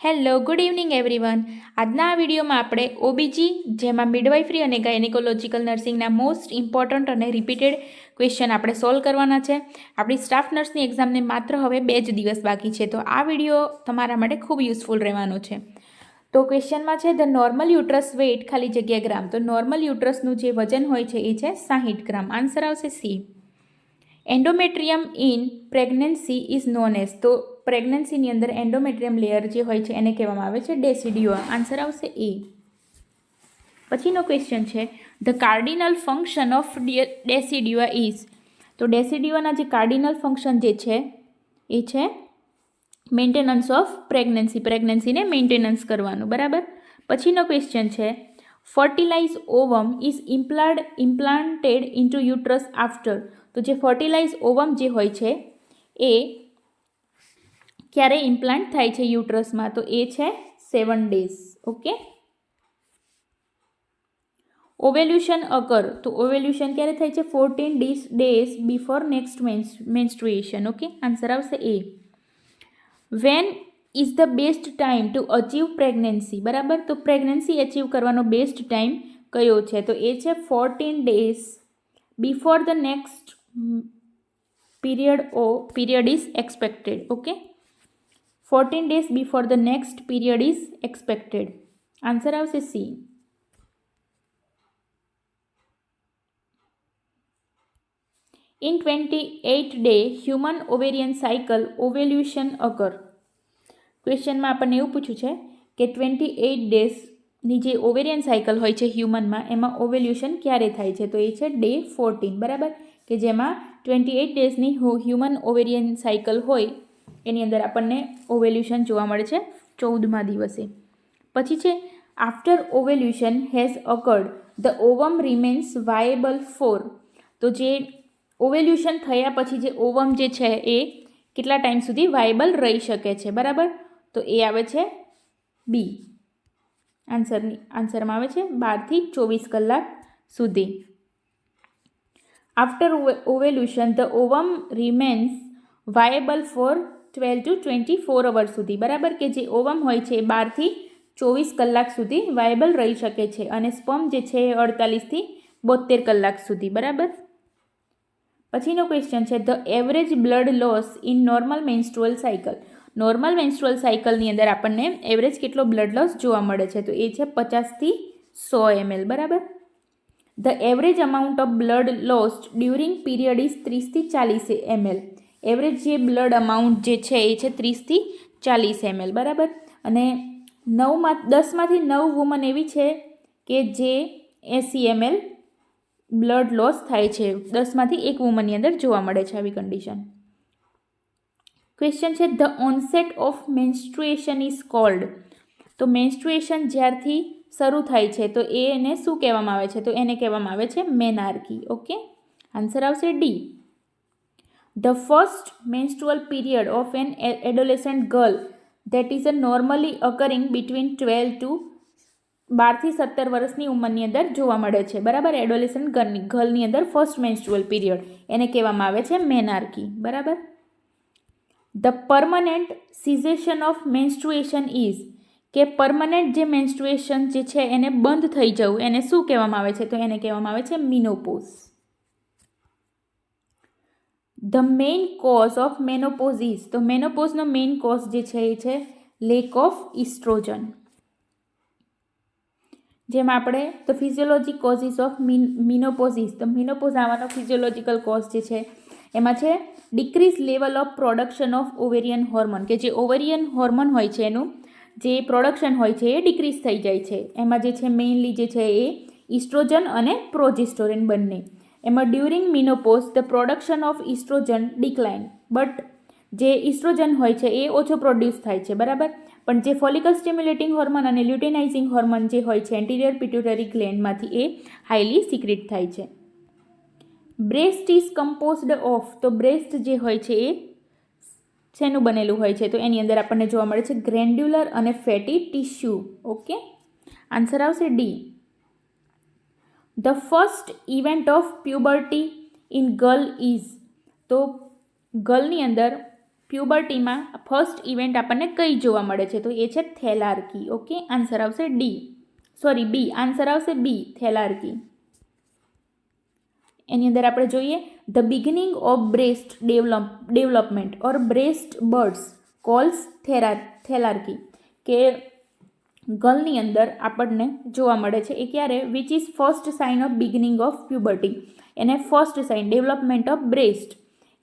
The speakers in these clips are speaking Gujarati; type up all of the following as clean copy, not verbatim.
Hello good evening everyone. આજના આ વિડીયોમાં આપણે ઓબીજી જેમાં મિડવાઇફરી અને ગાયનેકોલોજીકલ નર્સિંગના મોસ્ટ ઇમ્પોર્ટન્ટ અને રિપીટેડ ક્વેશ્ચન આપણે સોલ્વ કરવાના છે. આપણી સ્ટાફ નર્સની એક્ઝામને માત્ર હવે 2 જ દિવસ બાકી છે, તો આ વિડીયો તમારા માટે ખૂબ યુઝફુલ રહેવાનો છે. તો ક્વેશ્ચનમાં છે ધ નોર્મલ યુટ્રસ વેઇટ ખાલી જગ્યા ગ્રામ. તો નોર્મલ યુટ્રસનું જે વજન હોય છે એ છે 60 ગ્રામ. આન્સર આવશે C. Endometrium in pregnancy is known as. તો પ્રેગ્નન્સીની અંદર એન્ડોમેટ્રિયમ લેયર જે હોય છે એને કહેવામાં આવે છે ડેસિડ્યુઆ. આન્સર આવશે એ. પછીનો ક્વેશ્ચન છે the cardinal function of decidua is. તો ડેસિડ્યુઆના જે કાર્ડિનલ ફંક્શન જે છે એ છે મેન્ટેનન્સ ઓફ પ્રેગ્નન્સીને મેન્ટેનન્સ કરવાનું, બરાબર. પછીનો ક્વેશ્ચન છે fertilize ovum is implanted into uterus after. તો જે ફર્ટિલાઇઝ ઓવમ જે હોય છે એ ક્યારે ઇમ્પ્લાન્ટ થાય છે યુટ્રસમાં? તો એ છે 7 days. ઓકે. ઓવેલ્યુશન અકર. તો ઓવેલ્યુશન ક્યારે થાય છે? 14 days before next menstruation. Okay. Answer આવશે A. When is the best time to achieve pregnancy. બરાબર. તો પ્રેગ્નન્સી અચીવ કરવાનો બેસ્ટ ટાઈમ કયો છે? તો એ છે 14 days before the next period is expected. Okay. 14 days before the next period is expected. Answer આવશે C. In 28 day human ovarian cycle ovulation occur. ક્વેશ્ચનમાં આપણને એવું પૂછ્યું છે કે 28 ડેઝની જે ઓવેરિયન સાયકલ હોય છે હ્યુમનમાં એમાં ઓવેલ્યુશન ક્યારે થાય છે? તો એ છે ડે 14. બરાબર. કે જેમાં 28 ડેઝની હ્યુમન ઓવેરિયન સાયકલ હોય એની અંદર આપણને ઓવેલ્યુશન જોવા મળે છે 14મા દિવસે. પછી છે after ovulation has occurred the ovum remains viable for. તો જે ઓવેલ્યુશન થયા પછી જે ઓવમ જે છે એ કેટલા ટાઈમ સુધી વાયેબલ રહી શકે છે? બરાબર. તો એ આવે છે બી. આન્સરમાં આવે છે 12 થી 24 કલાક સુધી. After ovulation the ovum remains viable for 12 to 24 hours સુધી. બરાબર. કે જે ઓવમ હોય છે એ 12 થી 24 કલાક સુધી વાયેબલ રહી શકે છે અને સ્પર્મ જે છે એ 48 થી 72 કલાક સુધી. બરાબર. પછીનો ક્વેશ્ચન છે the average blood loss in normal menstrual cycle. Normal menstrual સાયકલની અંદર આપણને એવરેજ કેટલો બ્લડ લોસ જોવા મળે છે? તો એ છે 50 થી 100 ml. બરાબર. The average amount of blood lost during period is 30 થી 40 ml. એવરેજ જે બ્લડ અમાઉન્ટ જે છે એ છે 30 થી 40 ml. બરાબર. અને 10માંથી 9 વુમન એવી છે કે જે 80 ml બ્લડ લોસ થાય છે. 10માંથી 1 વુમનની અંદર જોવા મળે છે આવી કન્ડિશન. ક્વેશ્ચન છે the onset of menstruation is called. તો મેન્સ્ટ્રુએશન જ્યારથી શરૂ થાય છે તો એને શું કહેવામાં આવે છે? તો એને કહેવામાં આવે છે મેનાર્કી. ઓકે. આન્સર આવશે D. The first menstrual period of an adolescent girl that is normally occurring between 12 થી 17 વર્ષની ઉંમરની અંદર જોવા મળે છે. બરાબર. એડોલેસન્ટ ગર્લની અંદર ફર્સ્ટ મેન્સ્ટ્રુઅલ પીરિયડ એને કહેવામાં આવે છે મેનાર્કી. બરાબર. The permanent cessation of menstruation is. કે પરમનન્ટ જે મેન્સ્ટ્રુએશન જે છે એને બંધ થઈ જવું એને શું કહેવામાં આવે છે? તો એને કહેવામાં આવે છે menopause. The main cause of menopause is. તો મેનોપોઝનો મેઇન કોઝ જે છે એ છે લેક ઓફ ઇસ્ટ્રોજન. જેમાં આપણે ધ ફિઝિયોલોજી કોઝિસ ઓફ મિનોપોઝિસ. તો મિનોપોઝ આવવાનો ફિઝિયોલોજીકલ કોઝ જે છે એમાં છે decrease level of production of ovarian hormone. કે જે ઓવેરિયન હોર્મોન હોય છે એનું જે પ્રોડક્શન હોય છે એ ડિક્રીઝ થઈ જાય છે. એમાં જે છે મેઇનલી જે છે એ ઇસ્ટ્રોજન અને પ્રોજેસ્ટેરોન બંને. એમાં during menopause the production of estrogen decline. But જે ઇસ્ટ્રોજન હોય છે એ ઓછો પ્રોડ્યુસ થાય છે. બરાબર. પણ જે ફોલિકલ સ્ટિમ્યુલેટિંગ હોર્મોન અને લ્યુટેનાઇઝિંગ હોર્મોન જે હોય છે એન્ટિરિયર પિટ્યુટરી ગ્લેન્ડમાંથી એ હાઈલી સિક્રેટ થાય છે. Breast is composed of. તો બ્રેસ્ટ જે હોય છે એ શેનું બનેલું હોય છે? તો એની અંદર આપણને જોવા મળે છે ગ્રેન્ડ્યુલર અને ફેટી ટિશ્યુ. ઓકે. આન્સર આવશે D. The first event of puberty in girl is. તો ગર્લની અંદર પ્યુબર્ટીમાં ફર્સ્ટ ઇવેન્ટ આપણને કઈ જોવા મળે છે? તો એ છે થેલાર્કી. ઓકે, આન્સર આવશે બી. આન્સર આવશે બી, થેલાર્કી. એની અંદર આપણે જોઈએ the beginning of breast development or breast buds calls thelarche, કે ગર્લની અંદર આપણને જોવા મળે છે એ ક્યારે? Which is first sign of beginning of puberty. એને first sign development of breast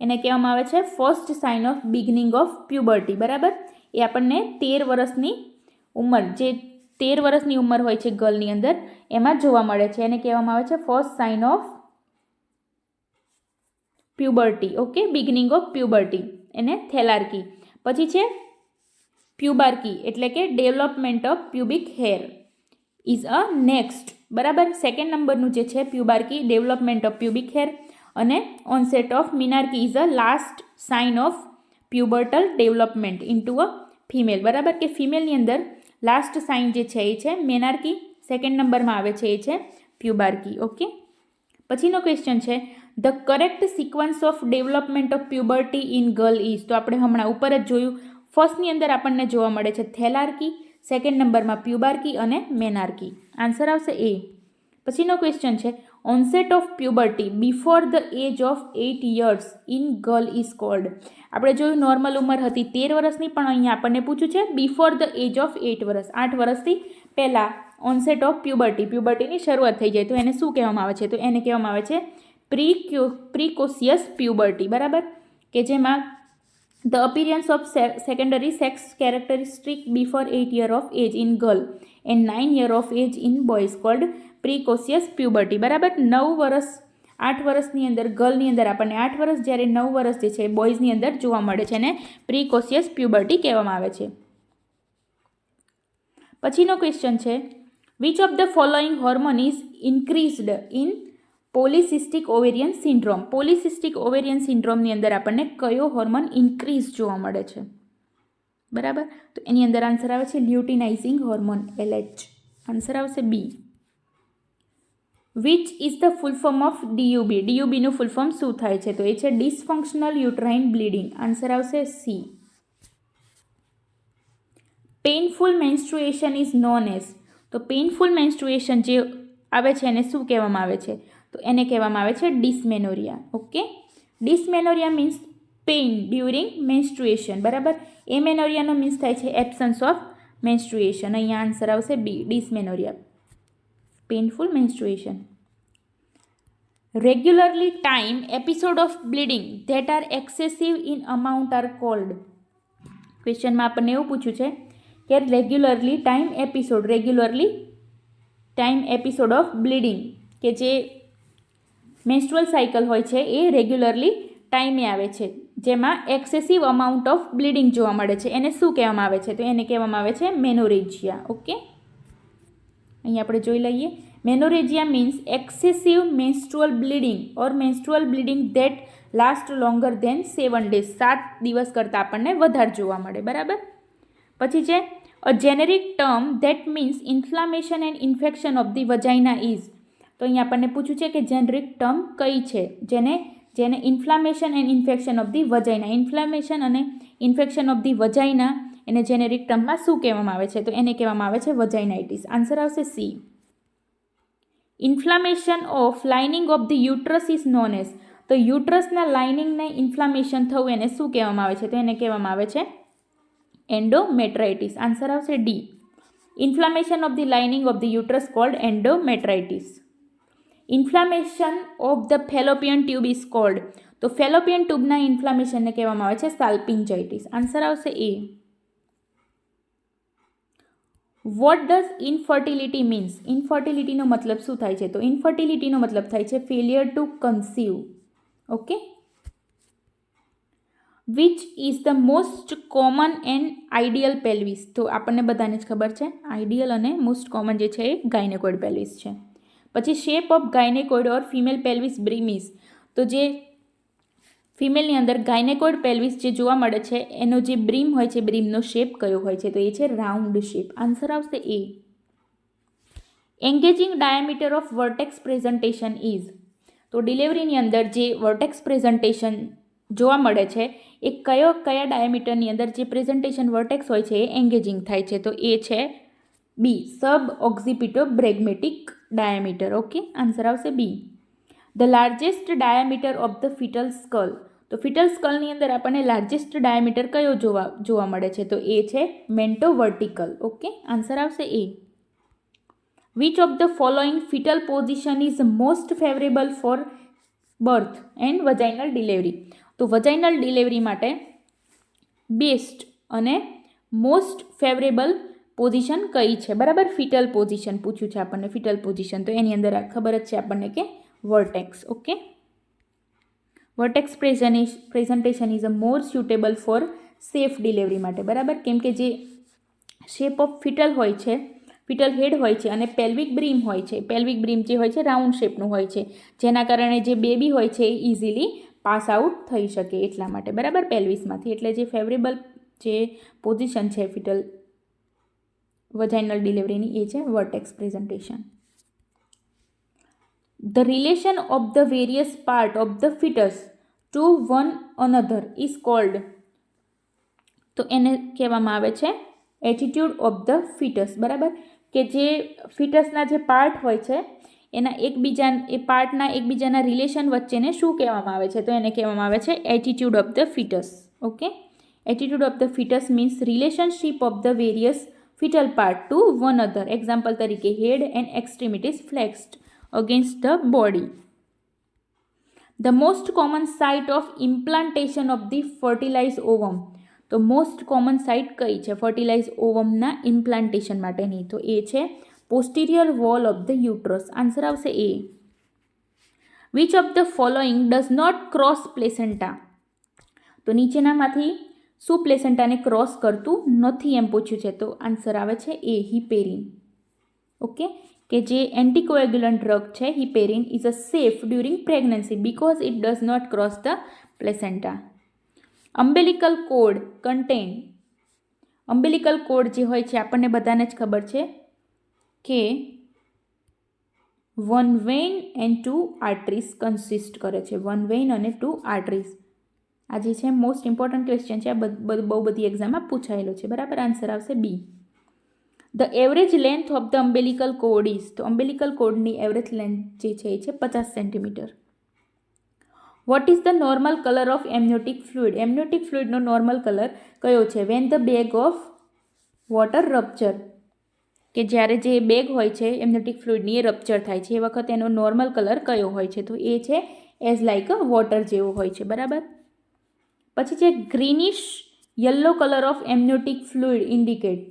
એને કહેવામાં આવે છે first sign of beginning of puberty. બરાબર, એ આપણને 13 વર્ષની ઉંમર, જે 13 વર્ષની ઉંમર હોય છે ગર્લની અંદર, એમાં જોવા મળે છે. એને કહેવામાં આવે છે first sign of puberty. Okay, beginning of puberty, એને થેલાર્કી. પછી છે પ્યુબાર્કી, એટલે કે development of pubic hair is a next. બરાબર, સેકન્ડ નંબરનું જે છે pubarche, development of pubic hair, અને onset of menarche is a last sign of pubertal development into a female. બરાબર, કે ફિમેલની અંદર લાસ્ટ સાઇન જે છે એ છે મેનાર્કી, સેકન્ડ નંબરમાં આવે છે એ છે પ્યુબાર્કી. ઓકે, પછીનો ક્વેશ્ચન છે the correct sequence of development of puberty in girl is. તો આપણે હમણાં ઉપર જ જોયું, ફર્સ્ટની અંદર આપણને જોવા મળે છે થેલાર્કી, સેકન્ડ નંબરમાં પ્યુબાર્કી અને મેનાર્કી. આન્સર આવશે એ. પછીનો ક્વેશ્ચન છે onset of puberty before the age of 8 years in girl is called. આપણે જોયું નોર્મલ ઉંમર હતી 13 વર્ષની, પણ અહીંયા આપણને પૂછ્યું છે બિફોર ધ એજ ઓફ 8 વર્ષ, 8 વર્ષથી પહેલાં ઓનસેટ ઓફ પ્યુબર્ટીની શરૂઆત થઈ જાય તો એને શું કહેવામાં આવે છે? તો એને કહેવામાં આવે છે પ્રિકોશિયસ પ્યુબર્ટી. બરાબર, કે જેમાં the appearance of secondary sex characteristic before 8 years of age in girl and 9 years of age in boys called precocious puberty. બરાબર, 9 વર્ષ 8 વર્ષની અંદર ગર્લની અંદર આપણને 8 વર્ષ, જ્યારે 9 વર્ષ જે છે બોયઝની અંદર જોવા મળે છે, એને પ્રિકોશિયસ પ્યુબર્ટી કહેવામાં આવે છે. પછીનો ક્વેશ્ચન છે which of the following hormone is increased in polycystic ovarian syndrome. Polycystic ovarian સિન્ડ્રોમની અંદર આપણને કયો હોર્મોન ઇન્ક્રીઝ જોવા મળે છે? બરાબર, તો એની અંદર આન્સર આવે છે લ્યુટિનાઇઝિંગ હોર્મોન, LH. આન્સર આવશે B. Which is the full form of DUB. DUBનું ફૂલ ફોર્મ શું થાય છે? તો એ છે ડિસફંક્શનલ યુટ્રાઇન બ્લીડિંગ. આન્સર આવશે C. Painful menstruation is known as. તો પેઇનફુલ મેન્સ્ટ્રુએશન જે આવે છે એને શું કહેવામાં આવે છે? તો એને કહેવામાં આવે છે dysmenorrhea. Okay, dysmenorrhea means pain during menstruation. બરાબર, એમેનોરિયાનો મીન્સ થાય છે એબ્સન્સ ઓફ મેન્સ્ટ્રુએશન. અહીંયા આન્સર આવશે B, dysmenorrhea, painful menstruation. Regularly time episode of bleeding that are excessive in amount are called. ક્વેશ્ચનમાં આપણને એવું પૂછ્યું છે કે regularly time episode of bleeding, કે જે મેન્સ્ટ્રુઅલ સાયકલ હોય છે એ રેગ્યુલરલી ટાઈમે આવે છે, જેમાં એક્સેસિવ અમાઉન્ટ ઓફ બ્લીડિંગ જોવા મળે છે, એને શું કહેવામાં આવે છે? તો એને કહેવામાં આવે છે મેનોરેજિયા. ઓકે, અહીં આપણે જોઈ લઈએ. Menorrhagia means excessive menstrual bleeding or menstrual bleeding that last longer than 7 days, 7 દિવસ કરતાં આપણને વધારે જોવા મળે. બરાબર, પછી છે a generic term that means inflammation and infection of the vagina is. તો અહીં આપણને પૂછ્યું છે કે જેનેરિક ટર્મ કઈ છે જેને inflammation and infection of the vagina, inflammation અને ઇન્ફેક્શન ઓફ ધી વજાઇના, એને જેનેરિક ટર્મમાં શું કહેવામાં આવે છે? તો એને કહેવામાં આવે છે વજાઇનાઇટિસ. આન્સર આવશે C. Inflammation of lining of the uterus is known as. તો યુટ્રસના લાઇનિંગને ઇન્ફ્લામેશન થવું એને શું કહેવામાં આવે છે? તો એને કહેવામાં આવે છે એન્ડોમેટ્રાઇટિસ. આન્સર આવશે D. Inflammation of the lining of the uterus called endometritis. Inflammation of the fallopian tube is called. તો ફેલોપિયન ટ્યુબના ઇન્ફ્લામેશનને કહેવામાં આવે છે સાલ્પિન્જાઇટિસ. આન્સર આવશે A. What does infertility means. ઇનફર્ટિલિટીનો મતલબ શું થાય છે? તો ઇનફર્ટિલિટીનો મતલબ થાય છે failure to conceive. Okay, which is the most common and ideal pelvis. તો આપણને બધાને જ ખબર છે આઈડિયલ અને મોસ્ટ કોમન જે છે એ ગાયનેકોઇડ પેલ્વિસ છે. પછી શેપ ઓફ ગાયનેકોઇડ ઓર ફિમેલ પેલ્વિસ બ્રીમિસ. તો જે ફિમેલની અંદર ગાયનેકોઇડ પેલ્વિસ જે જોવા મળે છે એનો જે બ્રીમ હોય છે, બ્રીમનો શેપ કયો હોય છે? તો એ છે રાઉન્ડ શેપ. આન્સર આવશે A. Engaging diameter of vertex presentation is. તો ડિલિવરીની અંદર જે વર્ટેક્સ પ્રેઝન્ટેશન જોવા મળે છે એ કયા ડાયામીટરની અંદર જે પ્રેઝન્ટેશન વર્ટેક્સ હોય છે એ એન્ગેજિંગ થાય છે? તો એ છે B, sub occipito bregmatic diameter. Okay, answer આવશે B. The largest diameter of the fetal skull. તો ફિટલ સ્કલની અંદર આપણને લાર્જેસ્ટ ડાયામીટર કયો જોવા મળે છે? તો એ છે મેન્ટોવર્ટિકલ. ઓકે, આન્સર આવશે A. Which of the following fetal position is most favourable for birth and vaginal delivery? તો વજાઇનલ ડિલિવરી માટે બેસ્ટ અને મોસ્ટ ફેવરેબલ પોઝિશન કઈ છે? બરાબર, ફિટલ પોઝિશન પૂછ્યું છે આપણને, ફિટલ પોઝિશન. તો એની અંદર ખબર જ છે આપણને કે vertex. Okay, vertex presentation is a more suitable for safe delivery માટે. બરાબર, કેમ કે જે શેપ ઓફ ફિટલ હોય છે, ફિટલ હેડ હોય છે અને પેલ્વિક બ્રીમ હોય છે. પેલ્વિક બ્રીમ જે હોય છે રાઉન્ડ શેપનું હોય છે, જેના કારણે જે બેબી હોય છે એ ઇઝીલી પાસ આઉટ થઈ શકે એટલા માટે. બરાબર, પેલ્વિસમાંથી. એટલે જે ફેવરેબલ જે પોઝિશન છે ફિટલ વજાઇનલ ડિલિવરીની એ છે vertex presentation. The relation of the various part of the fetus to one another is called. તો એને કહેવામાં આવે છે એટીટ્યુડ ઓફ ધ ફિટસ. બરાબર, કે જે ફિટસના જે પાર્ટ હોય છે એના પાર્ટના એકબીજાના રિલેશન વચ્ચેને શું કહેવામાં આવે છે? તો એને કહેવામાં આવે છે attitude of the fetus. Okay, attitude of the fetus means relationship of the various fetal part to one other. Example તરીકે head and extremities flexed against the body. The most common site of implantation of the fertilized ovum. તો મોસ્ટ કોમન સાઇટ કઈ છે ફર્ટિલાઇઝ ઓવમના ઇમ્પ્લાન્ટેશન માટેની? તો એ છે posterior wall of the uterus. Answer આવશે A. Which of the following does not cross placenta? તો નીચેનામાંથી શું પ્લેસેન્ટાને ક્રોસ કરતું નથી એમ પૂછ્યું છે. તો આન્સર આવે છે એ, હિપેરિન. ઓકે, કે જે એન્ટીકોએગ્યુલન્ટ ડ્રગ છે heparin is a safe during pregnancy because it does not cross the placenta. Umbilical cord contain. Umbilical cord જે હોય છે આપણને બધાને જ ખબર છે કે 1 વેઇન એન્ડ 2 આર્ટરીઝ કન્સિસ્ટ કરે છે. 1 વેઇન અને 2 આર્ટરીઝ. આ જે છે મોસ્ટ ઇમ્પોર્ટન્ટ ક્વેશ્ચન છે, આ બહુ બધી એક્ઝામમાં પૂછાયેલો છે. બરાબર, આન્સર આવશે B. The average length of the umbilical cord is. તો અમ્બેલિકલ કોડની એવરેજ લેન્થ જે છે એ છે 50 centimetre. What is the normal colour of amniotic fluid? Amniotic ફ્લુઇડનો નોર્મલ કલર કયો છે? When the bag of water rupture. કે જ્યારે જે બેગ હોય છે એમનિયોટિક ફ્લુઇડની એ રપ્ચર થાય છે એ વખતે એનો નોર્મલ કલર કયો હોય છે? તો એ છે એઝ લાઇક અ વોટર જેવો હોય છે. બરાબર, પછી છે greenish yellow colour of amniotic fluid indicate.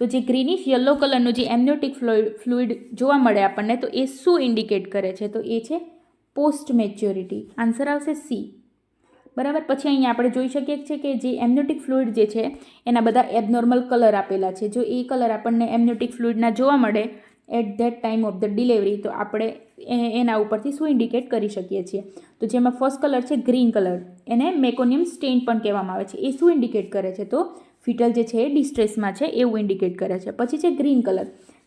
તો જે ગ્રીનિશ યલો કલરનું જે એમનિયોટિક ફ્લુઇડ જોવા મળે આપણને તો એ શું ઇન્ડિકેટ કરે છે? તો એ છે પોસ્ટ મેચ્યોરિટી. આન્સર આવશે સી. બરાબર, પછી અહીંયા આપણે જોઈ શકીએ છીએ કે જે એમનિયોટિક ફ્લુઇડ જે છે એના બધા એબનોર્મલ કલર આપેલા છે. જો એ કલર આપણને એમનિયોટિક ફ્લુઇડના જોવા મળે at that time of the delivery તો આપણે એના ઉપરથી શું ઇન્ડિકેટ કરી શકીએ છીએ? તો જેમાં ફર્સ્ટ કલર છે ગ્રીન કલર, એને મેકોનિયમ સ્ટેઇન પણ કહેવામાં આવે છે. એ શું ઇન્ડિકેટ કરે છે? તો ફિટલ જે છે એ ડિસ્ટ્રેસમાં છે એવું ઇન્ડિકેટ કરે છે. પછી છે ગ્રીન કલર.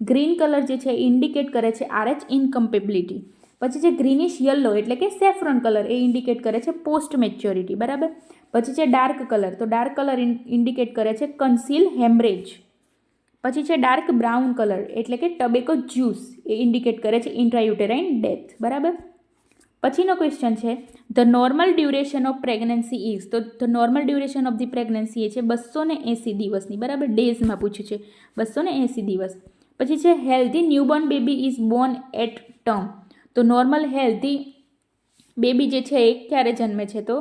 ગ્રીન કલર જે છે એ ઇન્ડિકેટ કરે છે RH ઇનકમ્પેબિલિટી. પછી છે ગ્રીનિશ યલો એટલે કે સેફ્રોન કલર, એ ઇન્ડિકેટ કરે છે પોસ્ટ મેચ્યોરિટી. બરાબર, પછી છે ડાર્ક કલર. તો ડાર્ક કલર ઇન્ડિકેટ કરે છે કન્સીલ હેમરેજ. પછી છે ડાર્ક બ્રાઉન કલર એટલે કે ટબેકો જ્યુસ, એ ઇન્ડિકેટ કરે છે ઇન્ટ્રાયુટેરાઇન ડેથ. બરાબર, પછીનો ક્વેશ્ચન છે the normal duration of pregnancy is. તો the normal duration of the pregnancy એ છે 280 દિવસની. બરાબર, ડેઝમાં પૂછ્યું છે 280 દિવસ. પછી છે healthy newborn baby is born at term. તો નોર્મલ હેલ્ધી બેબી જે છે એ ક્યારે જન્મે છે? તો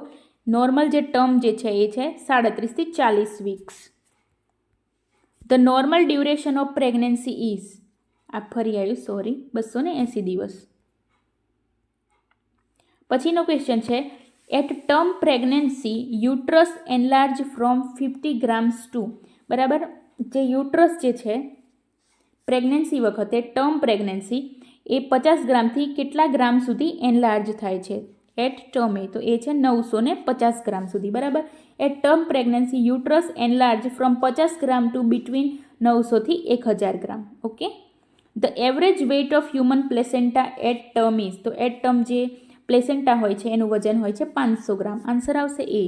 નોર્મલ જે ટર્મ જે છે એ છે 37 થી 40 weeks. The normal duration of pregnancy is, આ ફરી આવ્યું 280 દિવસ. પછીનો ક્વેશ્ચન છે at term pregnancy uterus enlarge from 50 grams to. બરાબર, જે યુટ્રસ જે છે પ્રેગ્નન્સી વખતે ટર્મ પ્રેગ્નન્સી એ 50 ગ્રામથી કેટલા ગ્રામ સુધી એનલાર્જ થાય છે એટ ટર્મે? તો એ છે 950 ગ્રામ સુધી. બરાબર, at term pregnancy uterus enlarge from 50 gram to between 900 થી 1000 gram. Okay, the average weight of human placenta at term is. તો એટ ટર્મ જે પ્લેસેન્ટા હોય છે એનું વજન હોય છે 500 ગ્રામ. આન્સર આવશે A.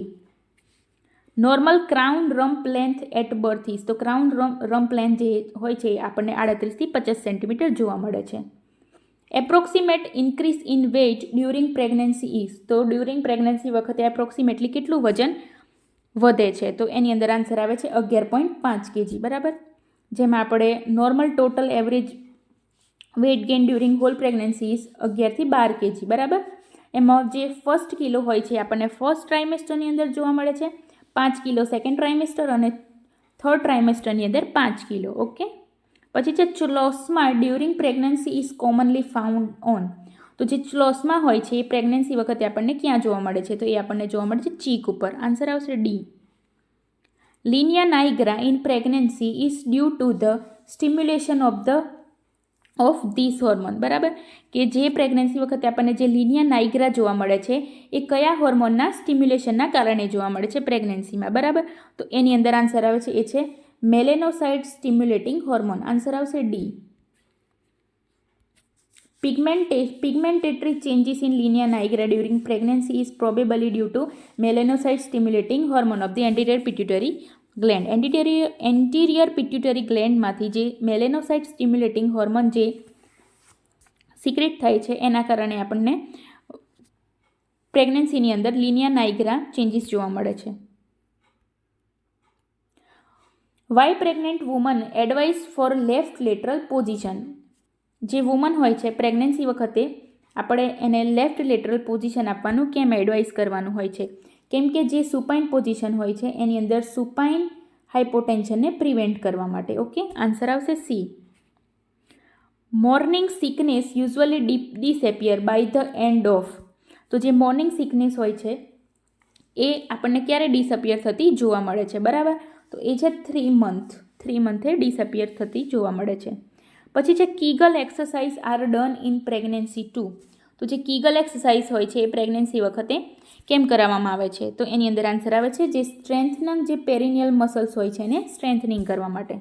Normal crown rump length at birth is. તો ક્રાઉન રમ્પ લેન્થ જે હોય છે એ આપણને 38 થી 50 સેન્ટીમીટર જોવા મળે છે. Approximate increase in weight during pregnancy is. તો ડ્યુરિંગ પ્રેગ્નન્સી વખતે એપ્રોક્સિમેટલી કેટલું વજન વધે છે? તો એની અંદર આન્સર આવે છે 11.5 kg. બરાબર. જેમાં આપણે normal total average weight gain during whole pregnancy is 11 થી 12 kg. બરાબર. એમાં જે ફર્સ્ટ કિલો હોય છે આપણને ફર્સ્ટ ટ્રાઇમેસ્ટરની અંદર જોવા મળે છે, 5 કિલો સેકન્ડ ટ્રાઇમેસ્ટર અને થર્ડ ટ્રાઇમેસ્ટરની અંદર 5 કિલો. ઓકે. પછી છે chloasma during pregnancy is commonly found on. તો જે ચલોસ્મા હોય છે એ પ્રેગ્નન્સી વખતે આપણને ક્યાં જોવા મળે છે? તો એ આપણને જોવા મળે છે ચીક ઉપર. આન્સર આવશે D. Linea nigra in pregnancy is due to the stimulation of this hormone. બરાબર. કે જે પ્રેગ્નન્સી વખતે આપણને જે લિનિયા નાઇગ્રા જોવા મળે છે એ કયા હોર્મોનના સ્ટિમ્યુલેશનના કારણે જોવા મળે છે પ્રેગ્નન્સીમાં? બરાબર. તો એની અંદર આન્સર આવે છે એ છે મેલેનોસાઇટ સ્ટિમ્યુલેટિંગ હોર્મોન. આન્સર આવશે D. Pigmentatory changes in linea nigra during pregnancy is probably due to melanocyte stimulating hormone of the anterior pituitary gland. Anterior pituitary gland માંથી જે melanocyte stimulating hormone જે સિક્રેટ થાય છે એના કારણે આપણને પ્રેગ્નન્સીની અંદર લિનિયા નાઇગ્રા ચેન્જીસ જોવા મળે છે. Why pregnant woman advice for left lateral position. જે વુમન હોય છે પ્રેગ્નન્સી વખતે આપણે એને લેફ્ટ લેટરલ પોઝિશન આપવાનું કેમ એડવાઇસ કરવાનું હોય છે? કેમ કે જે સુપાઇન પોઝિશન હોય છે એની અંદર સુપાઇન હાઇપોટેન્શનને પ્રિવેન્ટ કરવા માટે. ઓકે. આન્સર આવશે C. Morning sickness usually disappear by the end of. તો જે મોર્નિંગ સિકનેસ હોય છે એ આપણને ક્યારે ડિસઅપિયર થતી જોવા મળે છે? બરાબર. તો એ છે 3 મંથે ડિસઅપિયર થતી જોવા મળે છે. પછી છે Kegel exercise are done in pregnancy 2. તો જે કીગલ એક્સરસાઇઝ હોય છે એ પ્રેગ્નન્સી વખતે કેમ કરાવવામાં આવે છે? તો એની અંદર આન્સર આવે છે જે સ્ટ્રેન્થનિંગ જે પેરિનિયલ મસલ્સ હોય છે એને સ્ટ્રેન્થનિંગ કરવા માટે.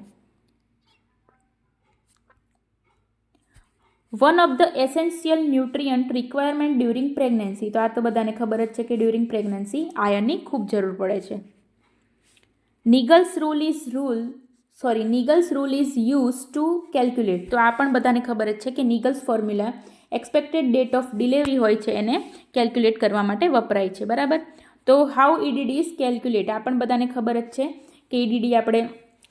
One of the essential nutrient requirement during pregnancy. તો આ તો બધાને ખબર જ છે કે ડ્યુરિંગ પ્રેગ્નન્સી આયર્નની ખૂબ જરૂર પડે છે. Naegele's rule is use to calculate. તો આ પણ બધાને ખબર જ છે કે Naegele's formula expected date of delivery હોય છે એને કેલ્ક્યુલેટ કરવા માટે વપરાય છે. બરાબર. તો હાઉ ઈડીડી ઇઝ કેલ્ક્યુલેટ. આ પણ બધાને ખબર જ છે કે ઈડીડી આપણે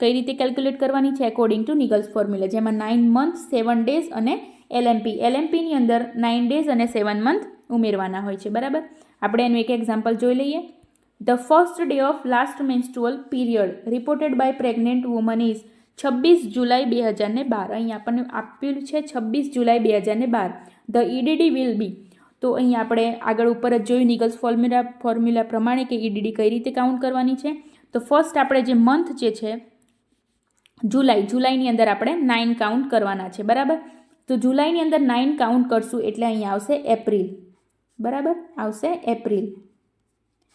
કઈ રીતે કેલ્ક્યુલેટ કરવાની છે અકોર્ડિંગ ટુ નિગલ્સ ફોર્મ્યુલા, જેમાં 9 months 7 days અને એલએમપીની અંદર 9 days અને 7 month ઉમેરવાના હોય છે. બરાબર. આપણે એનું એક એક્ઝામ્પલ જોઈ લઈએ. The first day of last menstrual period reported by pregnant woman is 26 જુલાઈ 2012. અહીં આપણને આપેલું છે 26 જુલાઈ 2012. The EDD will be. તો અહીં આપણે આગળ ઉપર જ જોયું નિગલ્સ ફોર્મ્યુલા પ્રમાણે કે EDD કઈ રીતે કાઉન્ટ કરવાની છે. તો ફર્સ્ટ આપણે જે મંથ જે છે જુલાઈની અંદર આપણે 9 કાઉન્ટ કરવાના છે. બરાબર. તો જુલાઈની અંદર 9 કાઉન્ટ કરશું એટલે અહીં આવશે એપ્રિલ. બરાબર. આવશે એપ્રિલ.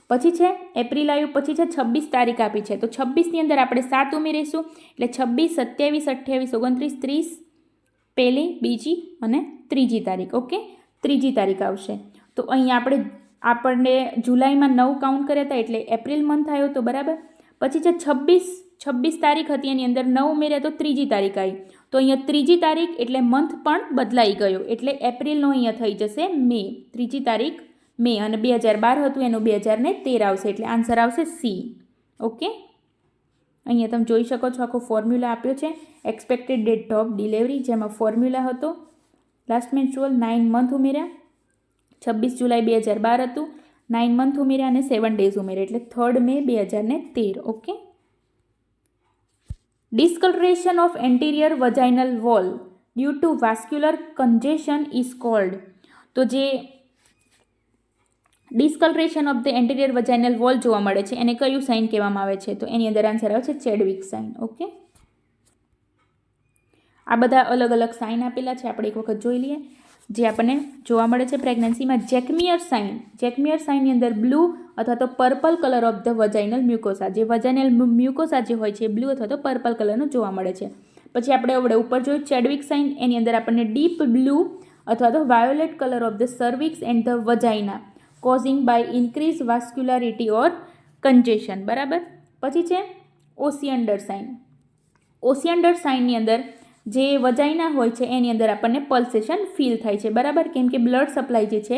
પછી છે એપ્રિલ આવ્યું, પછી છે 26 તારીખ આપી છે તો 26ની અંદર આપણે 7 ઉમેરીશું એટલે 26, 27, 28, 29, 30, પહેલી, બીજી અને ત્રીજી તારીખ. ઓકે. ત્રીજી તારીખ આવશે. તો અહીં આપણને જુલાઈમાં 9 કાઉન્ટ કર્યા હતા એટલે એપ્રિલ મંથ આવ્યો તો. બરાબર. પછી છે 26 તારીખ હતી એની અંદર 9 ઉમેર્યા તો ત્રીજી તારીખ આવી. તો અહીંયા ત્રીજી તારીખ એટલે મંથ પણ બદલાઈ ગયો એટલે એપ્રિલનો અહીંયા થઈ જશે મે. ત્રીજી તારીખ મે અને 2012 હતું એનું 2013 આવશે એટલે આન્સર આવશે સી. ઓકે. અહીંયા તમે જોઈ શકો છો આખો ફોર્મ્યુલા આપ્યો છે એક્સપેક્ટેડ ડેટ ઓફ ડિલિવરી, જેમાં ફોર્મ્યુલા હતો લાસ્ટ મેન્સ્ટ્રુઅલ 9 મંથ ઉમેર્યા, 26 જુલાઈ 2012 હતું, 9 મંથ ઉમેર્યા અને 7 days ઉમેર્યા એટલે 3rd May 2013. Okay. Discoloration of anterior vaginal wall due to vascular congestion is called. તો જે discolouration of the anterior vaginal wall જોવા મળે છે એને કયું સાઇન કહેવામાં આવે છે? તો એની અંદર આન્સર આવે છે ચેડવિક સાઇન. ઓકે. આ બધા અલગ અલગ સાઇન આપેલા છે, આપણે એક વખત જોઈ લઈએ. જે આપણને જોવા મળે છે પ્રેગ્નન્સીમાં જેકમિયર સાઇનની અંદર બ્લુ અથવા તો purple colour of the vaginal mucosa. જે વજાઇનલ મ્યુકોસા જે હોય છે બ્લુ અથવા તો પર્પલ કલરનો જોવા મળે છે. પછી આપણે હવે ઉપર જોયું ચેડવિક સાઇન, એની અંદર આપણને ડીપ બ્લુ અથવા તો violet colour of the cervix and the vagina causing by increase vascularity or congestion. બરાબર. પછી છે ઓસિયન્ડર સાઇન. ઓસિયન્ડર સાઇનની અંદર જે વજાઇના હોય છે એની અંદર આપણને પલ્સેશન ફીલ થાય છે. બરાબર, કેમ કે બ્લડ સપ્લાય જે છે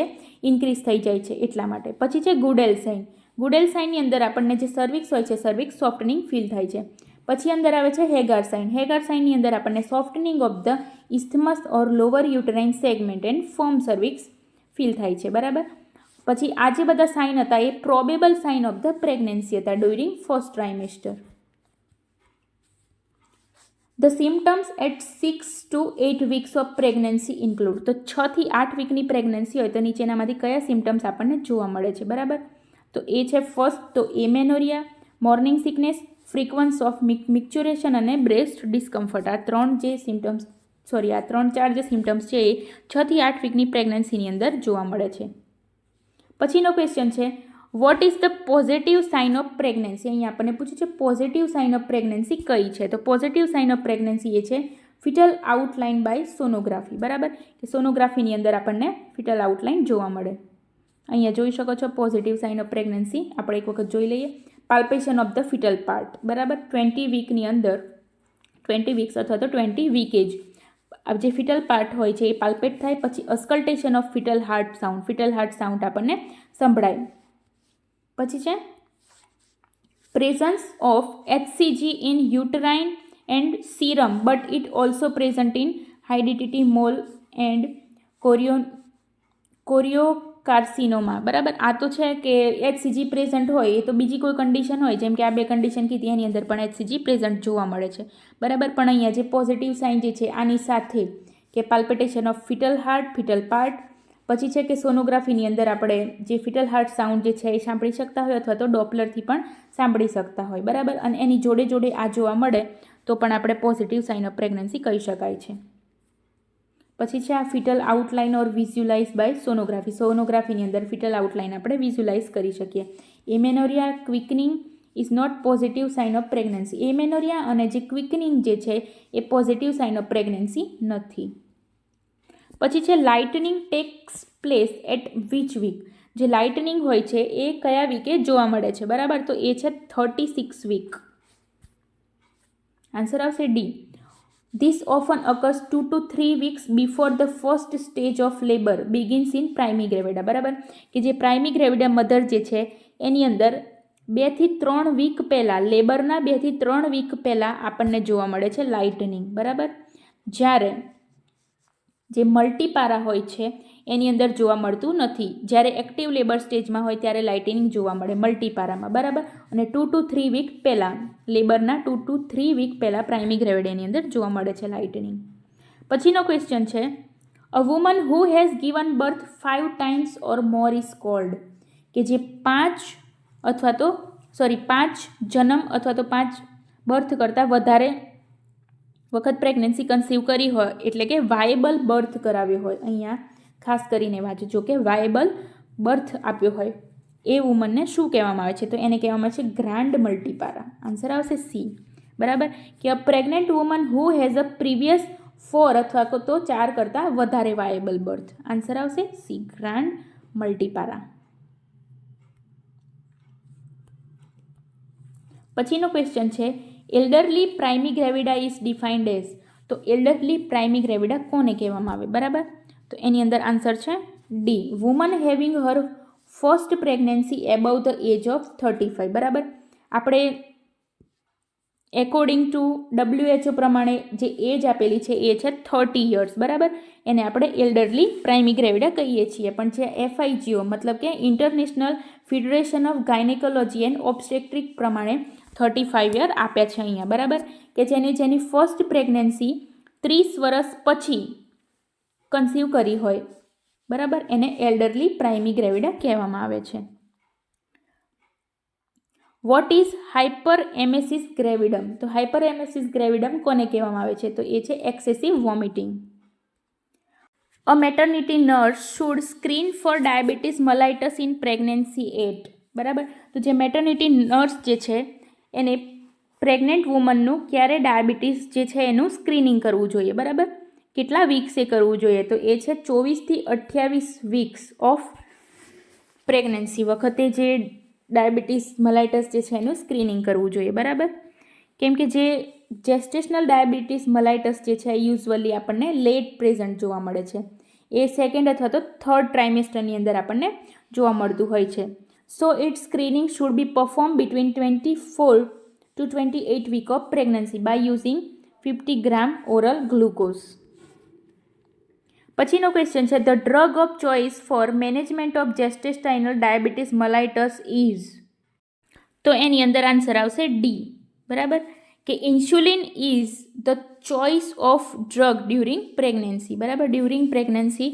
ઇન્ક્રીઝ થઈ જાય છે એટલા માટે. પછી છે ગુડેલ સાઇન. ગુડેલ સાઇનની અંદર આપણને જે સર્વિક્સ હોય છે સર્વિક્સ સોફ્ટનિંગ ફીલ થાય છે. પછી અંદર આવે છે હેગાર સાઇન. હેગાર સાઇનની અંદર આપણને softening of the isthmus or lower uterine segment and firm cervix feel થાય છે. બરાબર. પછી આ જે બધા સાઇન હતા એ probable sign of the pregnancy હતા during first trimester. The symptoms at 6 to 8 weeks of pregnancy include. તો 6 થી 8 વીકની પ્રેગ્નન્સી હોય તો નીચેનામાંથી કયા સિમ્ટમ્સ આપણને જોવા મળે છે. બરાબર. તો એ છે ફર્સ્ટ તો એમેનોરિયા, મોર્નિંગ સિકનેસ, ફ્રીક્વન્સ ઓફ મિક્ચુરેશન અને બ્રેસ્ટ ડિસ્કમ્ફર્ટ. આ 3-4 જે સિમ્ટમ્સ છે એ 6 થી 8 વીકની પ્રેગ્નન્સીની અંદર જોવા મળે છે. પછીનો ક્વેશ્ચન છે what is the positive sign of pregnancy. અહીંયા આપણને પૂછ્યું છે પોઝિટિવ સાઇન ઓફ પ્રેગ્નન્સી કઈ છે. તો પોઝિટિવ સાઇન ઓફ પ્રેગ્નન્સી એ છે ફિટલ આઉટલાઇન બાય સોનોગ્રાફી. બરાબર, કે સોનોગ્રાફીની અંદર આપણને ફિટલ આઉટલાઇન જોવા મળે. અહીંયા જોઈ શકો છો પોઝિટિવ સાઇન ઓફ પ્રેગ્નન્સી. આપણે એક વખત જોઈ લઈએ. પાલ્પેશન ઓફ ધ ફિટલ પાર્ટ. બરાબર, 20 વીકની અંદર 20 વીક્સ અથવા તો 20 વીકેજ જે ફિટલ પાર્ટ હોય છે એ પાલ્પેટ થાય. પછી auscultation of fetal heart sound. Fetal heart sound આપણને સંભળાય. પછી છે presence of HCG in uterine and serum but it also present in hydatid mole and choriocarcinoma. બરાબર, આ તો છે કે HCG પ્રેઝન્ટ હોય એ તો બીજી કોઈ કન્ડિશન હોય જેમ કે આ બે કન્ડિશન કીધી એની અંદર પણ HCG પ્રેઝન્ટ જોવા મળે છે. બરાબર, પણ અહીંયા જે પોઝિટિવ સાઇન જે છે આની સાથે કે palpitation of fetal heart, fetal part, પછી છે કે સોનોગ્રાફીની અંદર આપણે જે ફિટલ હાર્ટ સાઉન્ડ જે છે એ સાંભળી શકતા હોય અથવા તો ડોપલરથી પણ સાંભળી શકતા હોય. બરાબર, અને એની જોડે જોડે આ જોવા મળે તો પણ આપણે પોઝિટિવ સાઇન ઓફ પ્રેગ્નન્સી કહી શકાય છે. પછી છે આ fetal outline or visualize by sonography. સોનોગ્રાફીની અંદર ફિટલ આઉટલાઇન આપણે વિઝ્યુલાઇઝ કરી શકીએ. Amenorrhoea quickening is not positive sign of pregnancy. Amenorrhoea અને જે ક્વિકનિંગ જે છે એ પોઝિટિવ સાઇન ઓફ પ્રેગ્નન્સી નથી. પછી છે lightening takes place at which week. જે લાઇટનિંગ હોય છે એ કયા વીકે જોવા મળે છે. બરાબર, તો એ છે 36 વીક. આન્સર આવશે D. This often occurs 2 to 3 weeks before the first stage of labour begins in primi gravida. બરાબર, કે જે પ્રાઇમી ગ્રેવિડા મધર જે છે એની અંદર 2 થી 3 વીક પહેલાં, લેબરના 2 થી 3 વીક પહેલાં આપણને જોવા મળે છે લાઇટનિંગ. બરાબર, જ્યારે જે મલ્ટીપારા હોય છે એની અંદર જોવા મળતું નથી. જ્યારે એક્ટિવ લેબર સ્ટેજમાં હોય ત્યારે લાઇટનિંગ જોવા મળે મલ્ટીપારામાં. બરાબર, અને 2 to 3 વીક પહેલાં, લેબરના 2 to 3 વીક પહેલાં પ્રાઇમી ગ્રેવિડાની અંદર જોવા મળે છે લાઇટનિંગ. પછીનો ક્વેશ્ચન છે a woman who has given birth 5 times or more is called. કે જે 5 જન્મ અથવા તો 5 બર્થ કરતાં વધારે વખત પ્રેગ્નન્સી કન્સીવ કરી હોય એટલે કે વાયેબલ બર્થ કરાવ્યો હોય. અહીંયા ખાસ કરીને વાંચજો કે વાયેબલ બર્થ આપ્યો હોય એ વુમનને શું કહેવામાં આવે છે. તો એને કહેવામાં આવે છે ગ્રાન્ડ મલ્ટીપારા. આન્સર આવશે સી. બરાબર, કે a pregnant woman who has a previous 4 અથવા તો 4 કરતાં વધારે વાયેબલ બર્થ. આન્સર આવશે સી, ગ્રાન્ડ મલ્ટીપારા. પછીનો ક્વેશ્ચન છે elderly primi gravida is defined as. તો એલ્ડરલી પ્રાઇમી ગ્રેવિડા કોને કહેવામાં આવે. બરાબર, તો એની અંદર આન્સર છે D, woman having her first pregnancy above the age of 35. બરાબર, આપણે એકોર્ડિંગ ટુ WHO પ્રમાણે જે એજ આપેલી છે એ છે 30 years. બરાબર, એને આપણે એલ્ડરલી પ્રાઇમી ગ્રેવિડા કહીએ છીએ. પણ જે FIGO મતલબ કે international federation of gynaecology and obstetric પ્રમાણે 35 year આપ્યા છે અહીંયા. બરાબર, કે જેની ફર્સ્ટ પ્રેગ્નન્સી 30 વર્ષ પછી કન્સીવ કરી હોય. બરાબર, એને એલ્ડરલી પ્રાઇમી ગ્રેવિડા કહેવામાં આવે છે. What is hyper emesis gravidarum. તો હાઇપર એમેસિસ ગ્રેવિડમ કોને કહેવામાં આવે છે. તો એ છે excessive vomiting. A maternity nurse should screen for diabetes mellitus in pregnancy at. બરાબર, તો જે મેટર્નિટી નર્સ જે છે એને પ્રેગ્નન્ટ વુમનનું ક્યારે ડાયાબિટીસ જે છે એનું સ્ક્રીનિંગ કરવું જોઈએ. બરાબર, કેટલા વીક્સે કરવું જોઈએ? તો એ છે 24 થી 28 વીક્સ ઓફ પ્રેગ્નન્સી વખતે જે ડાયાબિટીસ મલાઇટસ જે છે એનું સ્ક્રીનિંગ કરવું જોઈએ, બરાબર? કેમ કે જે જેસ્ટેશનલ ડાયાબિટીસ મલાઇટસ જે છે યુઝ્યુઅલી આપણને લેટ પ્રેઝન્ટ જોવા મળે છે. એ સેકન્ડ અથવા તો થર્ડ ટ્રાઇમેસ્ટરની અંદર આપણને જોવા મળતું હોય છે. So it screening should be perform between 24 to 28 week of pregnancy by using 50 gram oral glucose. પછીનો ક્વેશ્ચન છે the drug of choice for management of gestational diabetes mellitus is. તો એની અંદર આન્સર આવશે ડી, બરાબર? કે insulin is the choice of drug during pregnancy, બરાબર? During pregnancy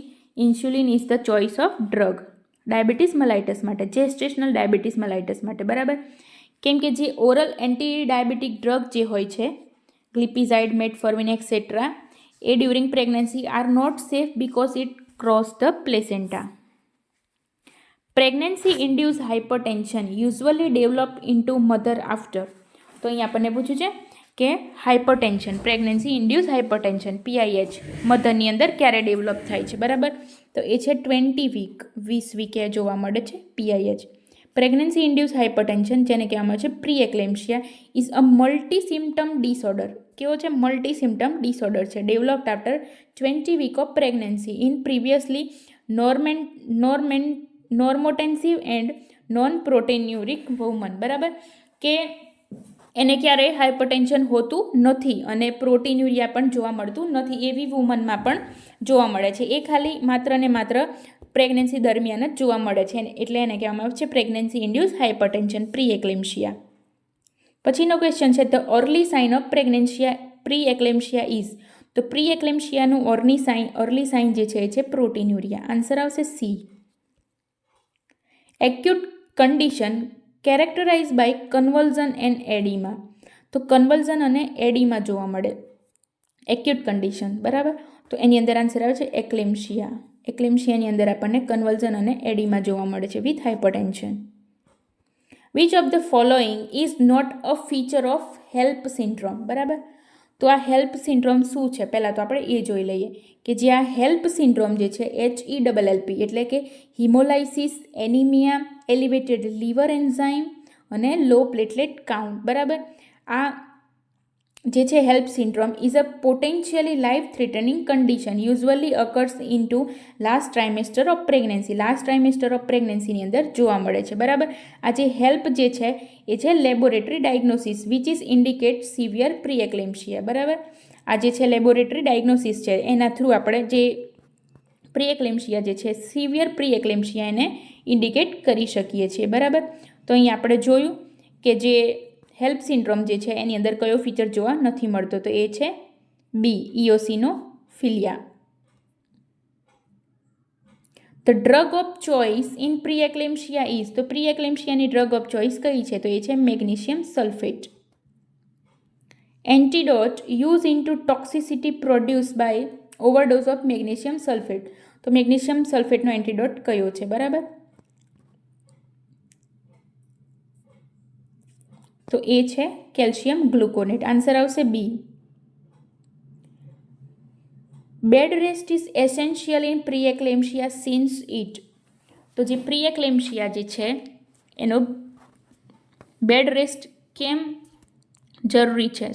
insulin is the choice of drug diabetes mellitus માટે, જેસ્ટેશનલ ડાયાબિટીસ મલાઇટસ માટે, બરાબર? કેમ કે જે ઓરલ એન્ટી ડાયાબિટીક ડ્રગ જે હોય છે ગ્લિપિઝાઇડ, મેટફોર્મિન એક્સેટ્રા, એ during pregnancy are not safe because it cross the placenta. Pregnancy induce hypertension usually develop into mother after. તો અહીં આપણને પૂછ્યું છે કે hypertension, pregnancy induce hypertension PIH મધરની અંદર ક્યારે ડેવલપ થાય છે, બરાબર? તો એ છે 20 વીક, 20 વીકે જોવા મળે છે PIH. પ્રેગ્નન્સી ઇન્ડ્યુસ હાઇપરટેન્શન જેને કહેવામાં આવે છે pre eclampsia is a multi symptom disorder. કેવો છે? મલ્ટી સિમ્ટમ ડિસઓર્ડર છે. Developed after 20 week of pregnancy in previously normotensive and non proteinuric woman, બરાબર? કે એને ક્યારેય હાઇપરટેન્શન હોતું નથી અને પ્રોટીન્યુરિયા પણ જોવા મળતું નથી એવી વુમનમાં પણ જોવા મળે છે. એ ખાલી માત્ર ને માત્ર પ્રેગ્નન્સી દરમિયાન જ જોવા મળે છે, એટલે એને કહેવામાં આવે છે pregnancy induce hypertension, pre eclampsia. પછીનો ક્વેશ્ચન છે the early sign of pre eclampsia is. તો પ્રી એક્લેમ્સિયાનું અર્લી સાઇન જે છે એ છે પ્રોટીન્યુરિયા. આન્સર આવશે C. Acute condition characterize by convulsion and oedema. તો કન્વલ્ઝન અને એડીમા જોવા મળે એક્યુટ કન્ડિશન, બરાબર? તો એની અંદર આન્સર આવે છે એક્લેમ્સિયા. એક્લેમ્સિયાની અંદર આપણને કન્વલ્ઝન અને એડીમા જોવા મળે છે with hypertension. Which of the following is not a feature of HELLP syndrome, બરાબર? તો આ હેલ્પ સિન્ડ્રોમ શું છે? પહેલાં તો આપણે એ જોઈ લઈએ કે જે આ હેલ્પ સિન્ડ્રોમ જે છે HELLP એટલે કે haemolysis, anaemia, elevated liver enzyme અને લો પ્લેટલેટ કાઉન્ટ, બરાબર? આ જે છે HELLP syndrome is a potentially life threatening condition usually occurs into last trimester of pregnancy. Last trimester of પ્રેગ્નન્સીની અંદર જોવા મળે છે, બરાબર? આ જે હેલ્પ જે છે એ છે laboratory diagnosis which is indicate severe pre eclampsia, બરાબર? આ જે છે લેબોરેટરી ડાયગ્નોસિસ છે એના થ્રુ આપણે જે પ્રી એક્લેમ્સિયા જે છે સિવિયર પ્રી એક્લેમ્સિયા એને ઇન્ડિકેટ કરી શકીએ છીએ, બરાબર? તો અહીં આપણે જોયું કે જે હેલ્પ સિન્ડ્રોમ જે છે એની અંદર કયો ફીચર જોવા નથી મળતો? તો એ છે B, eosinophilia. The drug of choice in pre eclampsia is. તો પ્રી એક્લેમ્સિયાની ડ્રગ ઓફ ચોઇસ કઈ છે? તો એ છે magnesium sulphate. Antidote use into toxicity produce by overdose of magnesium sulphate. તો મેગ્નેશિયમ સલ્ફેટનો એન્ટીડોટ કયો છે, બરાબર? તો એ છે કેલ્શિયમ ગ્લુકોનેટ. આન્સર આવશે B. Bed rest is essential in pre eclampsia since it. તો જે પ્રી એક્લેમ્સિયા જે છે એનો બેડ રેસ્ટ કેમ જરૂરી છે?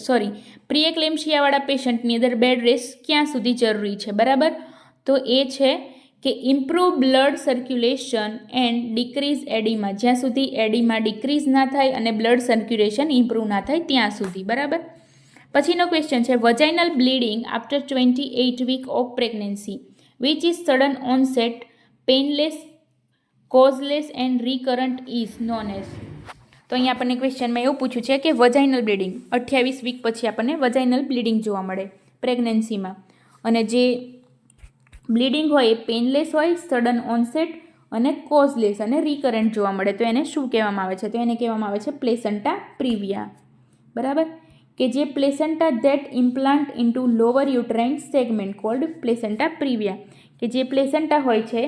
પ્રી એક્લેમ્સિયાવાળા પેશન્ટની અંદર બેડ રેસ્ટ ક્યાં સુધી જરૂરી છે, બરાબર? તો એ છે કે improve blood circulation and decrease oedema. જ્યાં સુધી એડીમા ડિક્રીઝ ના થાય અને બ્લડ સર્ક્યુલેશન ઇમ્પ્રૂવ ના થાય ત્યાં સુધી, બરાબર? પછીનો ક્વેશ્ચન છે vaginal bleeding after 28 week of pregnancy which is sudden onset, painless, causeless and recurrent is known as. તો અહીંયા આપણને ક્વેશ્ચનમાં એવું પૂછ્યું છે કે વજાઇનલ બ્લીડિંગ 28 વીક પછી આપણને વજાઇનલ બ્લીડિંગ જોવા મળે પ્રેગ્નન્સીમાં, અને જે બ્લીડિંગ હોય એ પેનલેસ હોય, સડન ઓનસેટ અને કોઝલેસ અને રિકરન્ટ જોવા મળે. તો એને શું કહેવામાં આવે છે? તો એને કહેવામાં આવે છે પ્લેસેન્ટા પ્રીવિયા, બરાબર? કે જે placenta that implant into lower uterine segment called placenta previa. કે જે પ્લેસેન્ટા હોય છે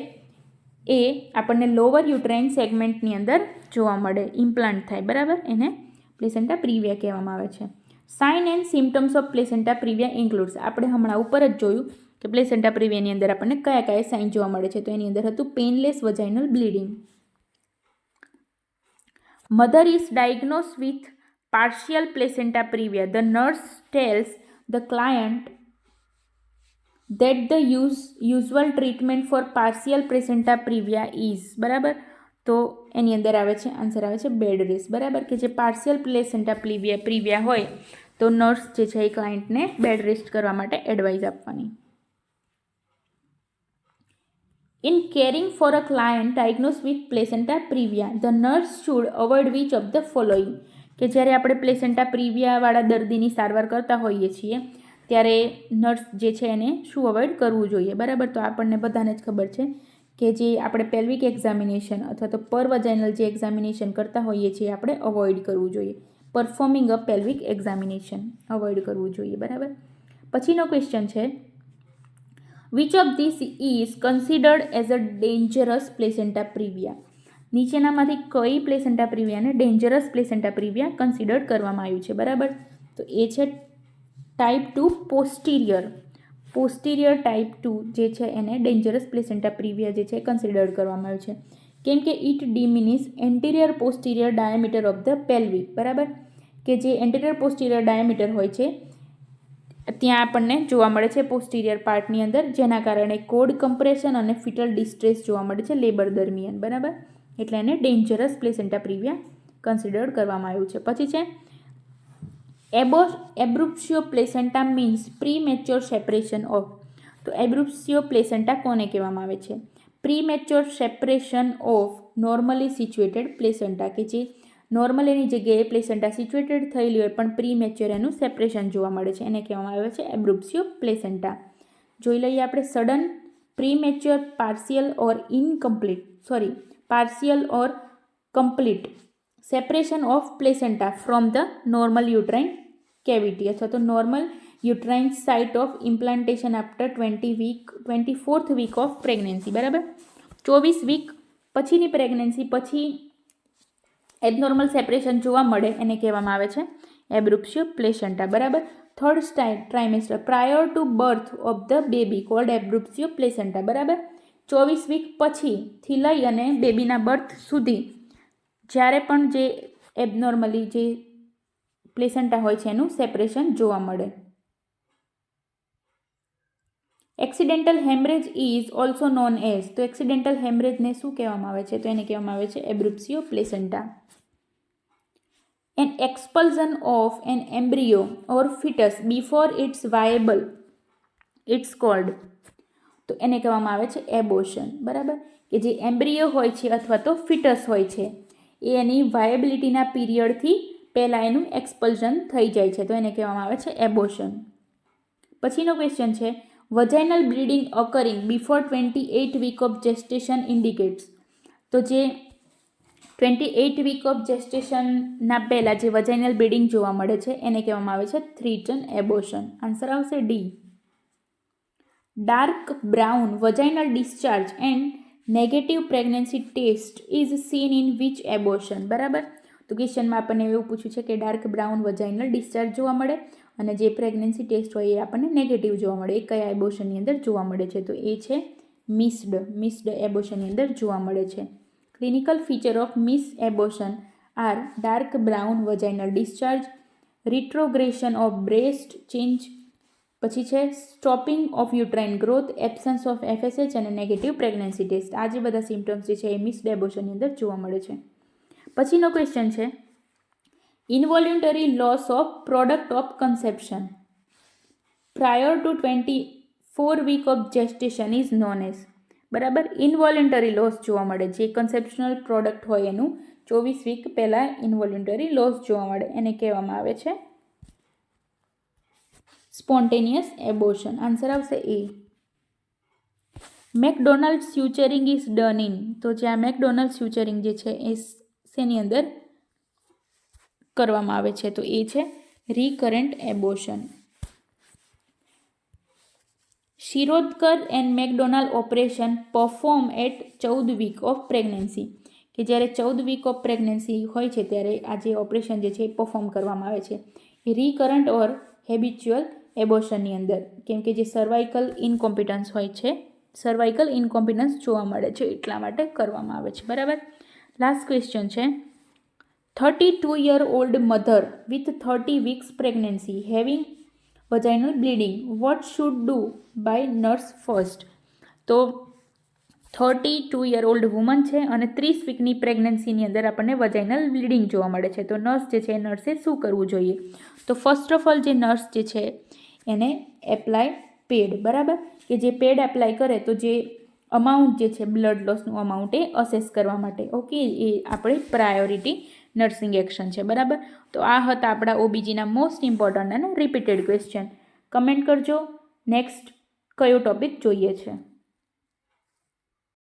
એ આપણને લોઅર યુટ્રાઇન સેગમેન્ટની અંદર જોવા મળે, ઇમ્પ્લાન્ટ થાય, બરાબર? એને પ્લેસેન્ટા પ્રીવિયા કહેવામાં આવે છે. Sign and symptoms of placenta previa includes. આપણે હમણાં ઉપર જ જોયું કે પ્લેસેન્ટા પ્રિવિયાની અંદર આપણને કયા કયા સાઇન જોવા મળે છે. તો એની અંદર હતું painless vaginal bleeding. Mother is diagnose with partial placenta previa. The nurse tells the client that the usual treatment for partial placenta previa is બરાબર. તો એની અંદર આવે છે આન્સર આવે છે બેડ રેસ્ટ. બરાબર, કે જે પાર્શિયલ પ્લેસેન્ટા પ્રિવિયા હોય તો નર્સ જે છે એ ક્લાયન્ટને બેડ રેસ્ટ કરવા માટે એડવાઇસ આપવાની. In caring for a client diagnosed with placenta previa, the nurse should avoid which of the following? કે જ્યારે આપણે પ્લેસેન્ટા પ્રિવિયાવાળા દર્દીની સારવાર કરતા હોઈએ છીએ ત્યારે નર્સ જે છે એને શું અવોઇડ કરવું જોઈએ. બરાબર, તો આપણને બધાને જ ખબર છે કે જે આપણે પેલ્વિક એક્ઝામિનેશન અથવા તો પર વજાઇનલ જે એક્ઝામિનેશન કરતા હોઈએ છીએ આપણે અવોઇડ કરવું જોઈએ. Performing a pelvic examination avoid કરવું જોઈએ. બરાબર, પછીનો ક્વેશ્ચન છે which of this is considered as a dangerous placenta previa? નીચેનામાંથી કઈ પ્લેસેન્ટા પ્રિવિયાને ડેન્જરસ પ્લેસેન્ટા પ્રિવિયા કન્સિડર્ડ કરવામાં આવ્યું છે. બરાબર, તો એ છે ટાઈપ 2 પોસ્ટિરિયર ટાઈપ 2 જે છે એને ડેન્જરસ પ્લેસેન્ટા પ્રિવિયા જે છે કન્સિડર્ડ કરવામાં આવ્યું છે. કેમ કે it diminish anterior posterior diameter of the pelvic. બરાબર, કે જે એન્ટિરિયર પોસ્ટિરિયર ડાયામીટર હોય છે ત્યાં આપણને જોવા મળે છે પોસ્ટિરિયર પાર્ટની અંદર, જેના કારણે કોડ કમ્પ્રેશન અને ફિટલ ડિસ્ટ્રેસ જોવા મળે છે લેબર દરમિયાન. બરાબર, એટલે એને ડેન્જરસ પ્લેસેન્ટા પ્રિવિયા કન્સિડર્ડ કરવામાં આવ્યું છે. પછી છે abruptio placenta means premature separation of. તો એબ્રુપ્શિયો પ્લેસેન્ટા કોને કહેવામાં આવે છે? Premature separation of normally situated placenta, કે જે નોર્મલ એની જગ્યાએ પ્લેસેન્ટા સિચ્યુએટેડ થયેલી હોય પણ પ્રીમેચ્યોર એનું સેપરેશન જોવા મળે છે એને કહેવામાં આવે છે એબ્રુપ્શિયો પ્લેસેન્ટા. જોઈ લઈએ આપણે sudden, premature, partial or complete separation of placenta from the normal uterine cavity અથવા તો normal uterine site of implantation after 24th week of pregnancy. બરાબર, 24 વીક પછીની પ્રેગ્નન્સી પછી એબનોર્મલ સેપરેશન જોવા મળે એને કહેવામાં આવે છે એબ્રુપ્શિયો પ્લેસેન્ટા. બરાબર, third trimester prior to birth of the baby called abruptio placenta. બરાબર, 24 વીક પછીથી લઈ અને બેબીના બર્થ સુધી જ્યારે પણ જે એબનોર્મલી જે પ્લેસેન્ટા હોય છે એનું સેપરેશન જોવા મળે. Accidental haemorrhage is also known as. તો એક્સિડેન્ટલ હેમરેજને શું કહેવામાં આવે છે? તો એને કહેવામાં આવે છે abruptio placenta. An expulsion of an embryo or fetus before it's viable, it's called. તો એને કહેવામાં આવે છે એબોર્શન. બરાબર, કે જે એમ્બ્રિયો હોય છે અથવા તો ફિટસ હોય છે એ એની વાયબિલિટીના પીરિયડથી પહેલાં એનું એક્સપલ્શન થઈ જાય છે તો એને કહેવામાં આવે છે એબોર્શન. પછીનો ક્વેશ્ચન છે vaginal bleeding occurring before 28 week of gestation indicates. તો જે 28 વીક ઓફ જેસ્ટેશનના પહેલાં જે વજાઇનલ બ્લીડિંગ જોવા મળે છે એને કહેવામાં આવે છે થ્રીટન એબોર્શન. આન્સર આવશે D. Dark brown vaginal discharge and negative pregnancy test is seen in which abortion. બરાબર, તો ક્વેશ્ચનમાં આપણને એવું પૂછ્યું છે કે ડાર્ક બ્રાઉન વજાઇનલ ડિસ્ચાર્જ જોવા મળે અને જે પ્રેગ્નન્સી ટેસ્ટ હોય એ આપણને નેગેટિવ જોવા મળે. એ કયા એબોર્શનની અંદર જોવા મળે છે? તો એ છે મિસ્ડ એબોર્શનની અંદર જોવા મળે છે. Clinical feature of miss abortion are dark brown vaginal discharge, retrogression of breast change, પછી છે stopping of uterine growth, absence of FSH અને નેગેટિવ પ્રેગ્નન્સી ટેસ્ટ. આ જે બધા સિમ્ટમ્સ જે છે એ મિસ્ડ એબોર્શનની અંદર જોવા મળે છે. પછીનો ક્વેશ્ચન છે involuntary loss of product of conception prior to 24 week of gestation is known as. બરાબર, ઇન્વોલ્યુન્ટરી લોસ જોવા મળે જે કન્સેપ્શનલ પ્રોડક્ટ હોય એનું 24 વીક પહેલાં ઇન્વોલ્યુન્ટરી લોસ જોવા મળે એને કહેવામાં આવે છે સ્પોન્ટેનિયસ એબોર્શન. આન્સર આવશે એ. McDonald suturing is done in. તો જે આ મેકડોનાલ્ડ સ્યુચરિંગ જે છે એ શેની અંદર કરવામાં આવે છે? તો એ છે recurrent abortion. Shirodkar and McDonald operation perform at 14 week of pregnancy. કે જ્યારે 14 વીક ઓફ પ્રેગ્નન્સી હોય છે ત્યારે આ જે ઓપરેશન જે છે એ પરફોર્મ કરવામાં આવે છે. એ રિકરન્ટ ઓર હેબિચ્યુઅલ એબોશનની અંદર, કેમ કે જે સર્વાઇકલ ઇનકોમ્પિટન્સ હોય છે, સર્વાઇકલ ઇનકોમ્પિટન્સ જોવા મળે છે એટલા માટે કરવામાં આવે છે. બરાબર. લાસ્ટ ક્વેશ્ચન છે 32-year-old mother with 30 weeks pregnancy having vaginal bleeding, what should do by nurse first? તો 32-year-old વુમન છે અને 30 વીકની પ્રેગ્નન્સીની અંદર આપણને વજાઇનલ બ્લીડિંગ જોવા મળે છે. તો નર્સ જે છે નર્સે શું કરવું જોઈએ? તો ફર્સ્ટ ઓફ ઓલ જે નર્સ જે છે એને એપ્લાય પેડ, બરાબર, કે જે પેડ એપ્લાય કરે તો જે અમાઉન્ટ જે છે બ્લડ લોસનું અમાઉન્ટ એ અસેસ કરવા માટે, ઓકે, એ આપણી પ્રાયોરિટી નર્સિંગ એક્શન છે. બરાબર. તો આ હતા આપણા ઓબીજીના મોસ્ટ ઇમ્પોર્ટન્ટ અને રિપીટેડ ક્વેશ્ચન. કમેન્ટ કરજો નેક્સ્ટ કયો ટોપિક જોઈએ છે.